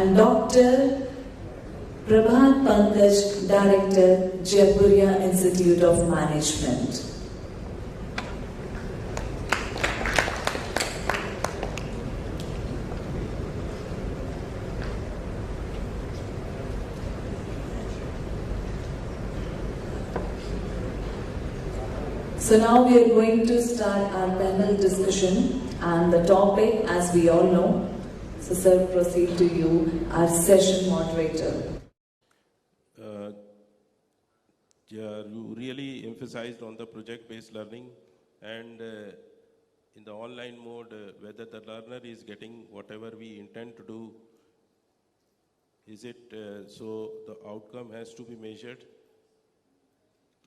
and Dr. Prabhat Pankaj, Director, Jaipuria Institute of Management. So now we are going to start our panel discussion, and the topic, as we all know, so sir, proceed to you, our session moderator. You really emphasized on the project-based learning, and in the online mode, whether the learner is getting whatever we intend to do, is it so the outcome has to be measured.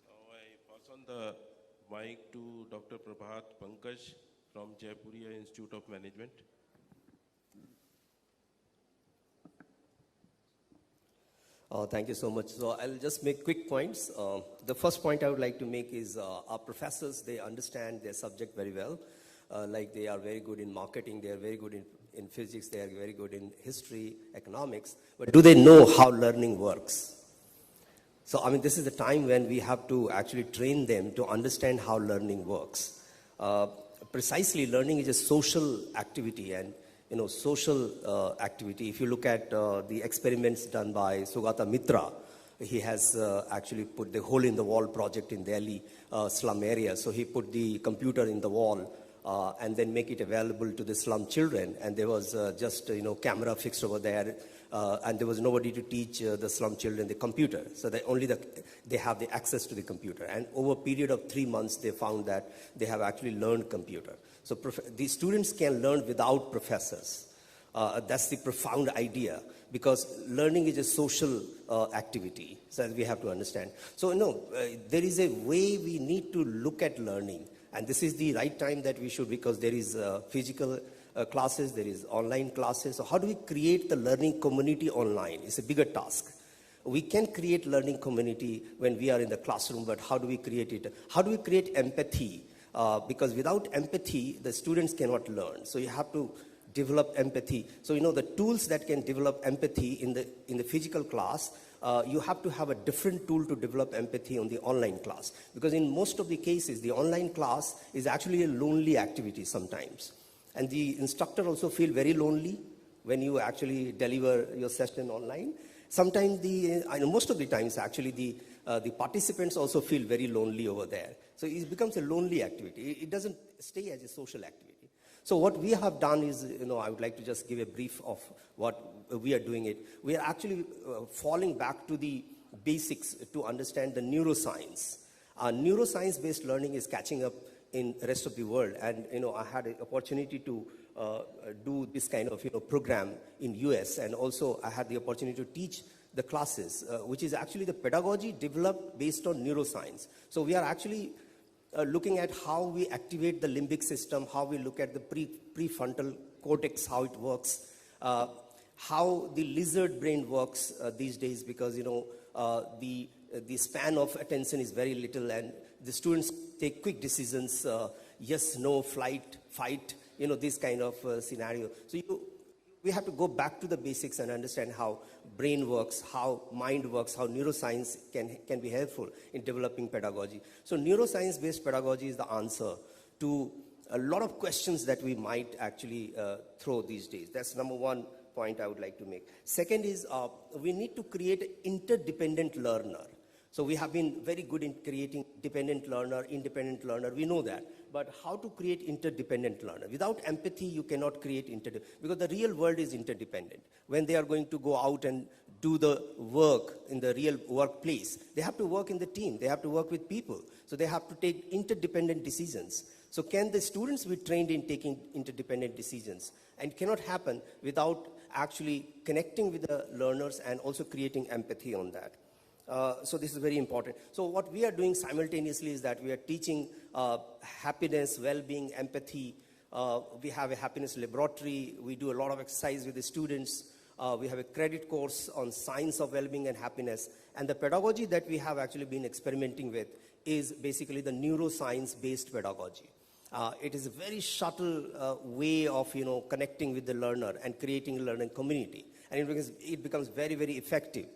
Now I pass on the mic to Dr. Prabhat Pankaj from Jaipuria Institute of Management. Thank you so much. So I'll just make quick points. The first point I would like to make is our professors, they understand their subject very well. Like they are very good in marketing, they are very good in physics, they are very good in history, economics. But do they know how learning works? So, I mean, this is the time when we have to actually train them to understand how learning works. Precisely, learning is a social activity, and social activity. If you look at the experiments done by Sugata Mitra, he has actually put the hole in the wall project in Delhi slum area. So he put the computer in the wall and then make it available to the slum children. And there was just camera fixed over there, and there was nobody to teach the slum children the computer. So they have the access to the computer. And over a period of 3 months, they found that they have actually learned computer. So the students can learn without professors. That's the profound idea, because learning is a social activity. So we have to understand. So there is a way we need to look at learning. And this is the right time that we should, because there is physical classes, there is online classes. So how do we create the learning community online? It's a bigger task. We can create learning community when we are in the classroom, but how do we create it? How do we create empathy? Because without empathy, the students cannot learn. So you have to develop empathy. So the tools that can develop empathy in the physical class, you have to have a different tool to develop empathy on the online class. Because in most of the cases, the online class is actually a lonely activity sometimes. And the instructor also feel very lonely when you actually deliver your session online. Sometimes most of the times actually the participants also feel very lonely over there. So it becomes a lonely activity. It doesn't stay as a social activity. So what we have done is, I would like to just give a brief of what we are doing it. We are actually falling back to the basics to understand the neuroscience. Neuroscience-based learning is catching up in the rest of the world. And, I had an opportunity to do this kind of, program in US. And also I had the opportunity to teach the classes, which is actually the pedagogy developed based on neuroscience. So we are actually looking at how we activate the limbic system, how we look at the prefrontal cortex, how it works, how the lizard brain works these days, because, the span of attention is very little, and the students take quick decisions, yes, no, flight, fight, this kind of scenario. So we have to go back to the basics and understand how brain works, how mind works, how neuroscience can be helpful in developing pedagogy. So neuroscience-based pedagogy is the answer to a lot of questions that we might actually throw these days. That's number one point I would like to make. Second is we need to create an interdependent learner. So we have been very good in creating dependent learner, independent learner, we know that. But how to create interdependent learner? Without empathy, you cannot create interdependent, because the real world is interdependent. When they are going to go out and do the work in the real workplace, they have to work in the team, they have to work with people. So they have to take interdependent decisions. So can the students be trained in taking interdependent decisions? And it cannot happen without actually connecting with the learners and also creating empathy on that. So this is very important. So what we are doing simultaneously is that we are teaching happiness, well-being, empathy. We have a happiness laboratory. We do a lot of exercise with the students. We have a credit course on science of well-being and happiness. And the pedagogy that we have actually been experimenting with is basically the neuroscience-based pedagogy. It is a very subtle way of connecting with the learner and creating a learning community. and it becomes very, very effective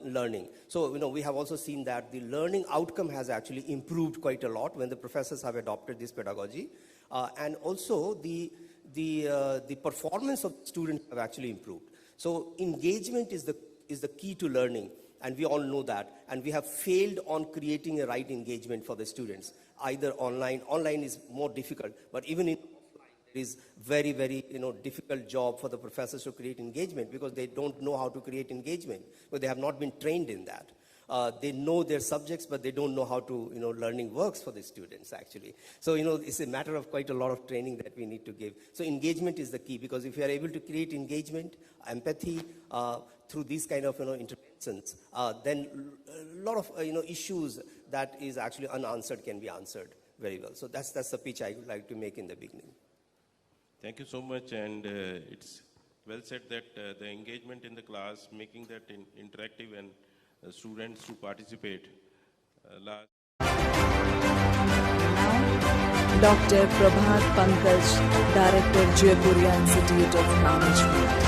learning. So, we have also seen that the learning outcome has actually improved quite a lot when the professors have adopted this pedagogy. And also the performance of students have actually improved. So engagement is the key to learning, and we all know that. And we have failed on creating a right engagement for the students, either online. Online is more difficult, but even in offline, it is very, very difficult job for the professors to create engagement, because they don't know how to create engagement, because they have not been trained in that. They know their subjects, but they don't know how to, learning works for the students, actually. So, it's a matter of quite a lot of training that we need to give. So engagement is the key, because if you are able to create engagement, empathy, through these kind of, interventions, then a lot of, issues that is actually unanswered can be answered very well. So that's the pitch I would like to make in the beginning. Thank you so much, and it's well said that the engagement in the class, making that interactive and students to participate. Now, Dr. Prabhat Pankaj, Director, Jaipur Institute of Management.